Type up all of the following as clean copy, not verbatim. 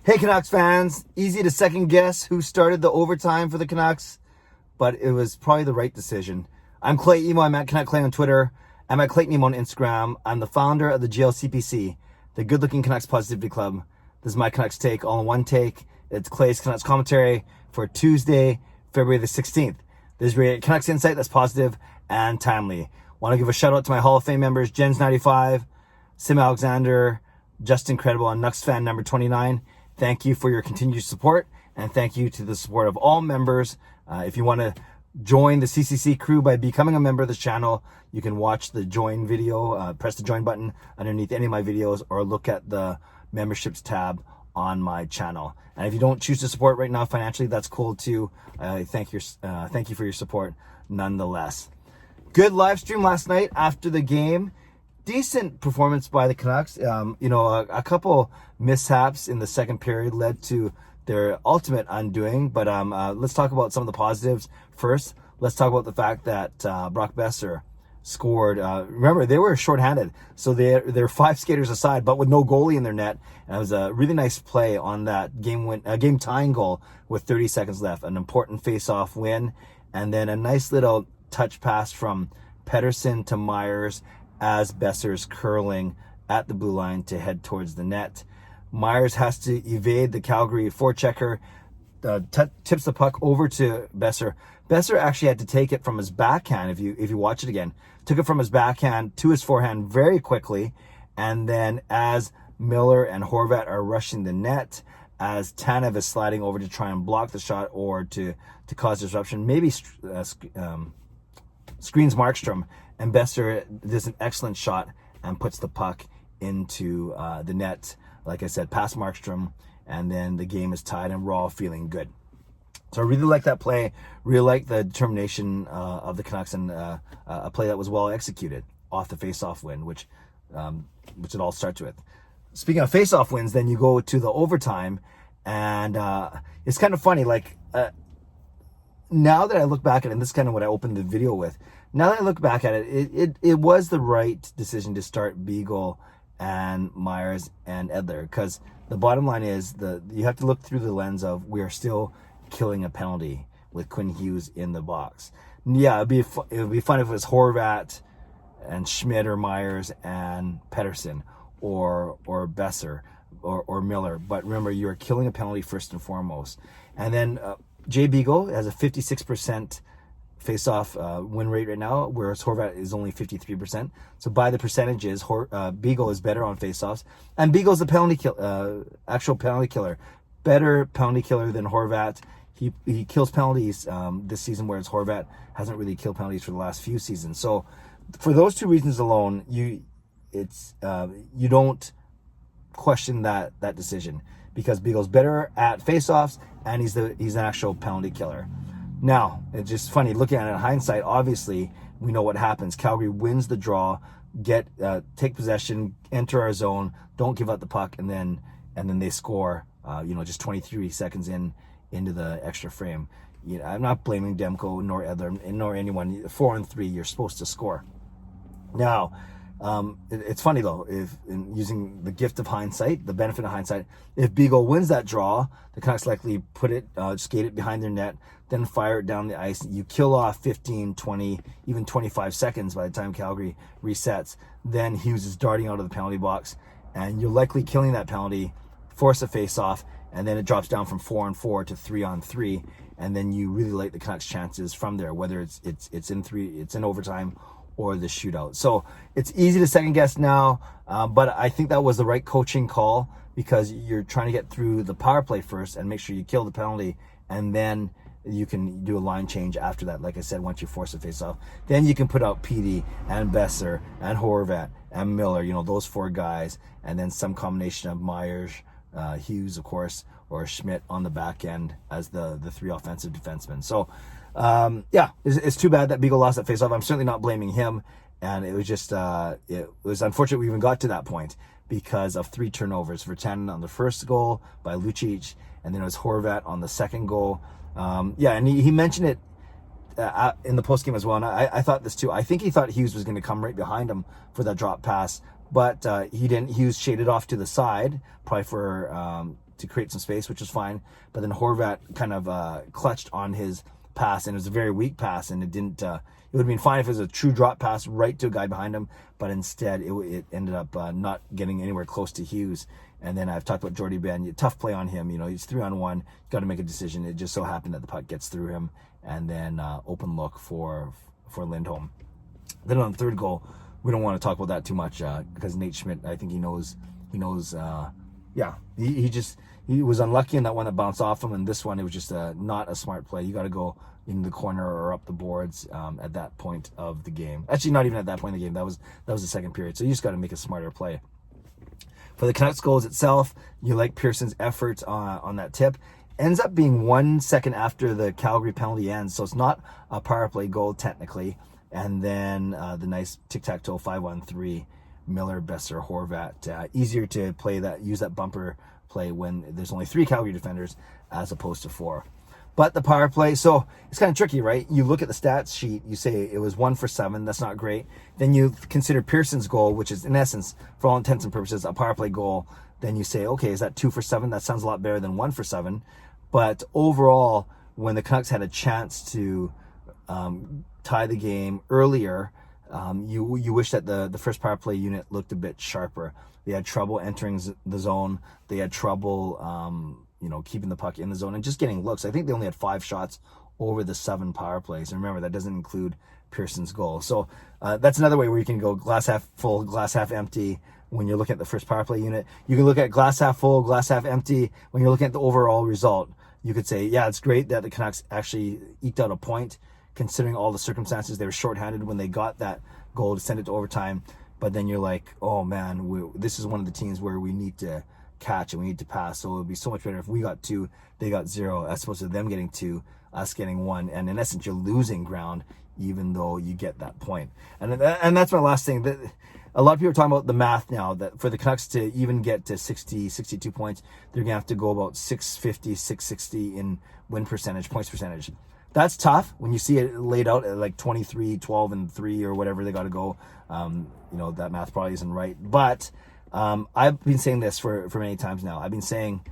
Hey Canucks fans, easy to second guess who started the overtime for the Canucks, but it was probably the right decision. I'm Clay Emo, I'm at Canuck Clay on Twitter, I'm at Clayton Emo on Instagram. I'm the founder of the GLCPC, the Good Looking Canucks Positivity Club. This is my Canucks take, all in one take. It's Clay's Canucks commentary for Tuesday, February the 16th. This is a Canucks insight that's positive and timely. Want to give a shout out to my Hall of Fame members, Jens95, simalexander, Justin Credible, and nucksfan number 29. Thank you for your continued support, and thank you to the support of all members. If you want to join the CCC Crew by becoming a member of this channel, you can watch the join video, press the join button underneath any of my videos, or look at the memberships tab on my channel. And if you don't choose to support right now financially, that's cool too. Thank you for your support nonetheless. Good live stream last night after the game. Decent performance by the Canucks. A couple mishaps in the second period led to their ultimate undoing. But let's talk about some of the positives first. Let's talk about the fact that Brock Boeser scored. Remember, they were shorthanded, so they're five skaters aside, but with no goalie in their net. And it was a really nice play on that game tying goal with 30 seconds left. An important face-off win, and then a nice little touch pass from Pettersson to Myers as Boeser's curling at the blue line to head towards the net. Myers has to evade the Calgary forechecker, tips the puck over to Boeser. Boeser actually had to take it from his backhand, if you watch it again. Took it from his backhand to his forehand very quickly, and then as Miller and Horvat are rushing the net, as Tanev is sliding over to try and block the shot or to cause disruption, maybe screens Markstrom, and Boeser does an excellent shot and puts the puck into the net. Like I said, past Markstrom, and then the game is tied and we're all feeling good. So I really like that play, really like the determination of the Canucks, and a play that was well executed off the face-off win, which it all starts with. Speaking of face-off wins, then you go to the overtime, and it's kind of funny, like now that I look back at it, and this is kind of what I opened the video with, now that I look back at it, it was the right decision to start Beagle and Myers and Edler, because the bottom line is you have to look through the lens of we are still killing a penalty with Quinn Hughes in the box. Yeah, it would be fun if it was Horvat and Schmidt or Myers and Pettersson or Boeser or Miller. But remember, you're killing a penalty first and foremost. And then Jay Beagle has a 56% face-off win rate right now, whereas Horvat is only 53%. So by the percentages, Beagle is better on face-offs, and Beagle's a actual penalty killer, better penalty killer than Horvat. He kills penalties this season, whereas Horvat hasn't really killed penalties for the last few seasons. So for those two reasons alone, you don't question that decision, because Beagle's better at face-offs and he's an actual penalty killer. Now, it's just funny looking at it in hindsight. Obviously, we know what happens. Calgary wins the draw, take possession, enter our zone, don't give up the puck, and then they score. Just 23 seconds into the extra frame. I'm not blaming Demko nor Edler nor anyone. 4-on-3, you're supposed to score. Now, it's funny though, using the gift of hindsight, the benefit of hindsight, if Beagle wins that draw, the Canucks likely skate it behind their net, then fire it down the ice. You kill off 15, 20, even 25 seconds by the time Calgary resets. Then Hughes is darting out of the penalty box, and you're likely killing that penalty, force a face-off, and then it drops down from 4-on-4 to 3-on-3, and then you really like the Canucks' chances from there, whether it's in overtime or the shootout. So it's easy to second guess now, but I think that was the right coaching call, because you're trying to get through the power play first and make sure you kill the penalty, and then you can do a line change after that. Like I said, once you force a face-off, then you can put out PD and Boeser and Horvat and Miller, those four guys, and then some combination of Myers, Hughes, of course, or Schmidt on the back end as the three offensive defensemen. So it's too bad that Beagle lost that face-off. I'm certainly not blaming him, and it was just it was unfortunate we even got to that point because of 3 turnovers. Virtanen on the first goal by Lucic, and then it was Horvat on the second goal. And he mentioned it in the postgame as well, and I thought this too. I think he thought Hughes was going to come right behind him for that drop pass, but he didn't. Hughes shaded off to the side, probably for to create some space, which was fine. But then Horvat kind of clutched on his pass, and it was a very weak pass, and it didn't. It would have been fine if it was a true drop pass right to a guy behind him, but instead it ended up not getting anywhere close to Hughes. And then I've talked about Jordy Ben. Tough play on him. He's 3-on-1. Got to make a decision. It just so happened that the puck gets through him, and then open look for Lindholm. Then on the third goal, we don't want to talk about that too much because Nate Schmidt, I think he knows. He was unlucky in that one that bounced off him, and this one it was just not a smart play. You got to go in the corner or up the boards at that point of the game. Actually, not even at that point in the game. That was the second period. So you just got to make a smarter play. For the Canucks goals itself, you like Pearson's effort on that tip. Ends up being 1 second after the Calgary penalty ends, so it's not a power play goal technically. And then the nice tic-tac-toe 5-on-3 Miller, Boeser, Horvat. Easier to play that, use that bumper play when there's only 3 Calgary defenders as opposed to 4. But the power play, so it's kind of tricky, right? You look at the stats sheet, you say it was 1 for 7. That's not great. Then you consider Pearson's goal, which is in essence, for all intents and purposes, a power play goal. Then you say, okay, is that 2 for 7? That sounds a lot better than 1 for 7. But overall, when the Canucks had a chance to tie the game earlier, you wish that the first power play unit looked a bit sharper. They had trouble entering the zone. They had trouble, keeping the puck in the zone and just getting looks. I think they only had 5 shots over the 7 power plays. And remember, that doesn't include Pearson's goal. So that's another way where you can go glass half full, glass half empty when you're looking at the first power play unit. You can look at glass half full, glass half empty when you're looking at the overall result. You could say, yeah, it's great that the Canucks actually eked out a point, considering all the circumstances. They were shorthanded when they got that goal to send it to overtime. But then you're like, oh man, this is one of the teams where we need to catch and we need to pass. So it would be so much better if we got 2, they got 0, as opposed to them getting 2, us getting 1. And in essence, you're losing ground even though you get that point. And that's my last thing. A lot of people are talking about the math now, that for the Canucks to even get to 60, 62 points, they're going to have to go about 650, 660 in win percentage, points percentage. That's tough when you see it laid out at like 23, 12, and 3 or whatever they got to go. That math probably isn't right. But I've been saying this for many times now. I've been saying,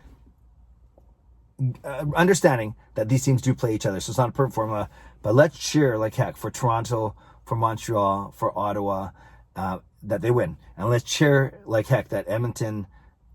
understanding that these teams do play each other, so it's not a perfect formula, but let's cheer like heck for Toronto, for Montreal, for Ottawa, that they win. And let's cheer like heck that Edmonton,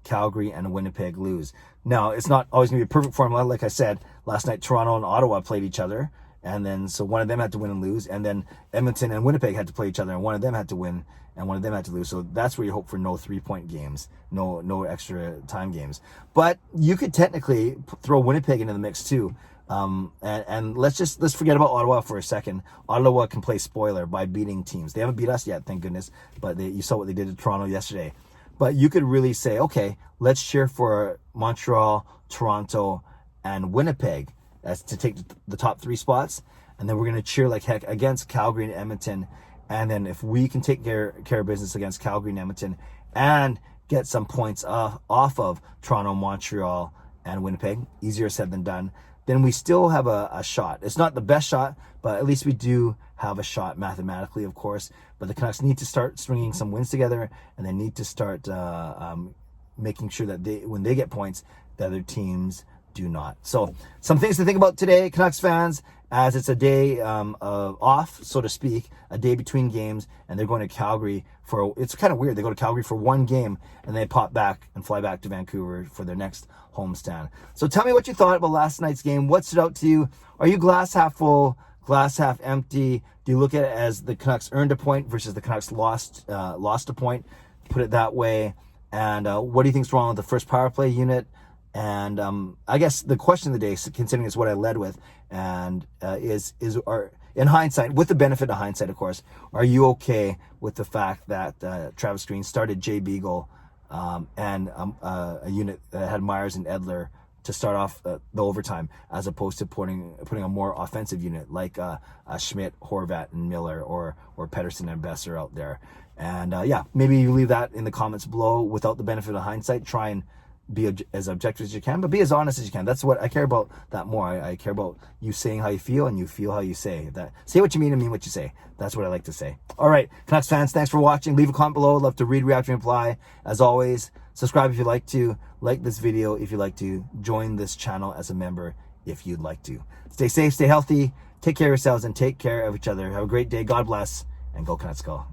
Calgary, and Winnipeg lose. Now, it's not always going to be a perfect formula. Like I said, last night Toronto and Ottawa played each other, and then so one of them had to win and lose, and then Edmonton and Winnipeg had to play each other, and one of them had to win, and one of them had to lose. So that's where you hope for no 3-point games, no extra time games. But you could technically throw Winnipeg into the mix too. And let's forget about Ottawa for a second. Ottawa can play spoiler by beating teams. They haven't beat us yet, thank goodness, but you saw what they did to Toronto yesterday. But you could really say, okay, let's cheer for Montreal, Toronto, and Winnipeg as to take the top 3 spots. And then we're going to cheer like heck against Calgary and Edmonton. And then if we can take care of business against Calgary and Edmonton and get some points off of Toronto, Montreal, and Winnipeg, easier said than done, then we still have a shot. It's not the best shot, but at least we do have a shot mathematically, of course. But the Canucks need to start stringing some wins together, and they need to start making sure that when they get points, the other teams do not. So some things to think about today, Canucks fans, as it's a day off, so to speak, a day between games, and they're going to Calgary it's kind of weird. They go to Calgary for 1 game, and they pop back and fly back to Vancouver for their next homestand. So tell me what you thought about last night's game. What stood out to you? Are you glass half full, glass half empty? Do you look at it as the Canucks earned a point versus the Canucks lost a point? Put it that way. And what do you think's wrong with the first power play unit? And I guess the question of the day, considering it's what I led with, and is in hindsight, with the benefit of hindsight, of course, are you okay with the fact that Travis Green started Jay Beagle and a unit that had Myers and Edler to start off the overtime, as opposed to putting a more offensive unit like Schmidt, Horvat, and Miller, or Pettersson and Boeser out there? And maybe you leave that in the comments below without the benefit of hindsight. Try and be as objective as you can, but be as honest as you can. That's what I care about that more. I care about you saying how you feel, and you feel how you say that. Say what you mean and mean what you say. That's what I like to say. All right, Canucks fans, thanks for watching. Leave a comment below. I'd love to read, react, and reply. As always, Subscribe if you'd like to. Like this video if you'd like to. Join this channel as a member if you'd like to. Stay safe, stay healthy, take care of yourselves, and take care of each other. Have a great day. God bless, and go Canucks go.